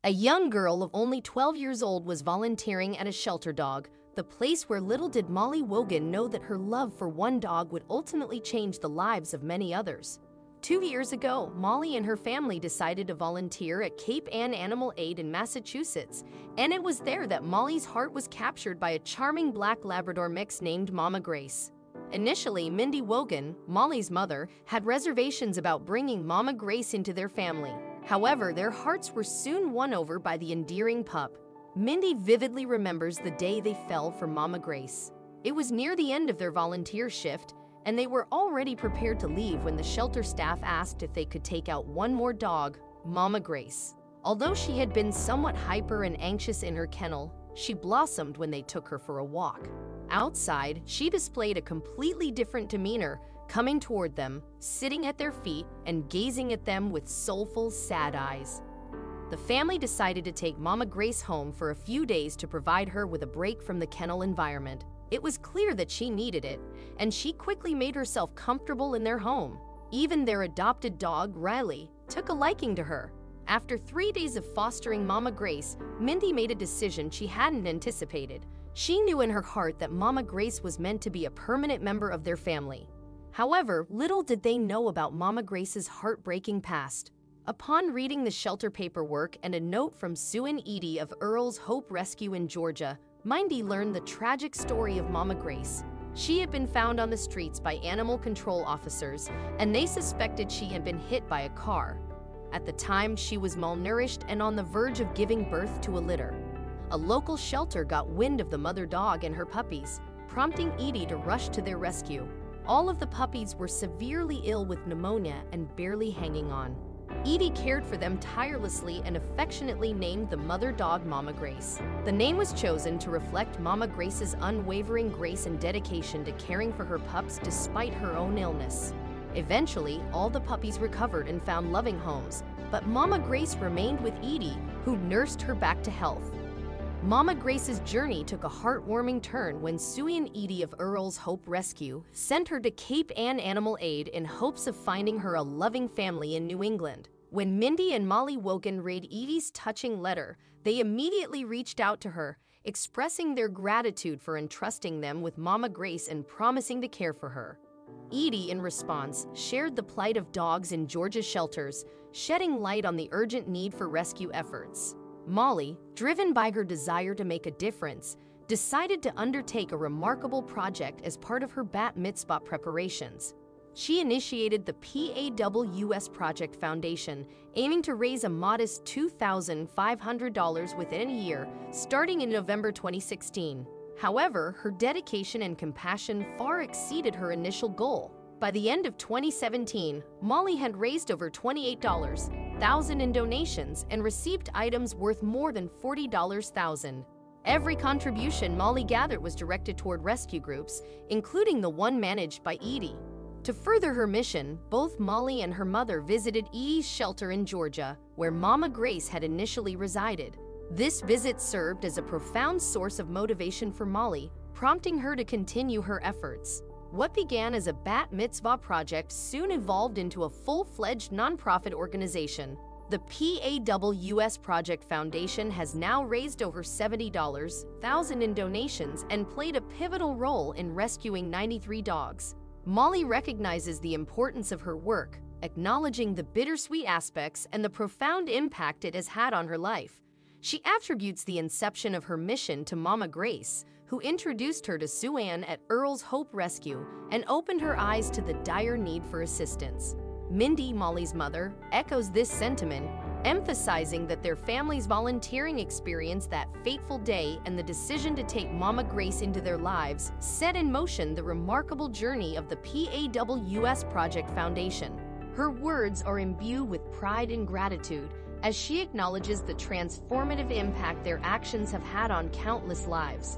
A young girl of only 12 years old was volunteering at a shelter dog, the place where little did Molly Wogan know that her love for one dog would ultimately change the lives of many others. 2 years ago, Molly and her family decided to volunteer at Cape Ann Animal Aid in Massachusetts, and it was there that Molly's heart was captured by a charming black Labrador mix named Mama Grace. Initially, Mindy Wogan, Molly's mother, had reservations about bringing Mama Grace into their family. However, their hearts were soon won over by the endearing pup. Mindy vividly remembers the day they fell for Mama Grace. It was near the end of their volunteer shift, and they were already prepared to leave when the shelter staff asked if they could take out one more dog, Mama Grace. Although she had been somewhat hyper and anxious in her kennel, she blossomed when they took her for a walk. Outside, she displayed a completely different demeanor, coming toward them, sitting at their feet, and gazing at them with soulful, sad eyes. The family decided to take Mama Grace home for a few days to provide her with a break from the kennel environment. It was clear that she needed it, and she quickly made herself comfortable in their home. Even their adopted dog, Riley, took a liking to her. After 3 days of fostering Mama Grace, Mindy made a decision she hadn't anticipated. She knew in her heart that Mama Grace was meant to be a permanent member of their family. However, little did they know about Mama Grace's heartbreaking past. Upon reading the shelter paperwork and a note from Sue and Edie of Earl's Hope Rescue in Georgia, Mindy learned the tragic story of Mama Grace. She had been found on the streets by animal control officers, and they suspected she had been hit by a car. At the time, she was malnourished and on the verge of giving birth to a litter. A local shelter got wind of the mother dog and her puppies, prompting Edie to rush to their rescue. All of the puppies were severely ill with pneumonia and barely hanging on. Edie cared for them tirelessly and affectionately named the mother dog Mama Grace. The name was chosen to reflect Mama Grace's unwavering grace and dedication to caring for her pups despite her own illness. Eventually, all the puppies recovered and found loving homes, but Mama Grace remained with Edie, who nursed her back to health. Mama Grace's journey took a heartwarming turn when Sue and Edie of Earl's Hope Rescue sent her to Cape Ann Animal Aid in hopes of finding her a loving family in New England. When Mindy and Molly Wogan read Edie's touching letter, they immediately reached out to her, expressing their gratitude for entrusting them with Mama Grace and promising to care for her. Edie, in response, shared the plight of dogs in Georgia's shelters, shedding light on the urgent need for rescue efforts. Molly, driven by her desire to make a difference, decided to undertake a remarkable project as part of her bat mitzvah preparations. She initiated the PAWS Project Foundation, aiming to raise a modest $2,500 within a year, starting in November 2016. However, her dedication and compassion far exceeded her initial goal. By the end of 2017, Molly had raised over $28,000 in donations and received items worth more than $40,000. Every contribution Molly gathered was directed toward rescue groups, including the one managed by Edie. To further her mission, both Molly and her mother visited Edie's shelter in Georgia, where Mama Grace had initially resided. This visit served as a profound source of motivation for Molly, prompting her to continue her efforts. What began as a bat mitzvah project soon evolved into a full-fledged nonprofit organization. The PAWS Project Foundation has now raised over $70,000 in donations and played a pivotal role in rescuing 93 dogs. Molly recognizes the importance of her work, acknowledging the bittersweet aspects and the profound impact it has had on her life. She attributes the inception of her mission to Mama Grace, who introduced her to Sue Ann at Earl's Hope Rescue and opened her eyes to the dire need for assistance. Mindy, Molly's mother, echoes this sentiment, emphasizing that their family's volunteering experience that fateful day and the decision to take Mama Grace into their lives set in motion the remarkable journey of the PAWS Project Foundation. Her words are imbued with pride and gratitude as she acknowledges the transformative impact their actions have had on countless lives.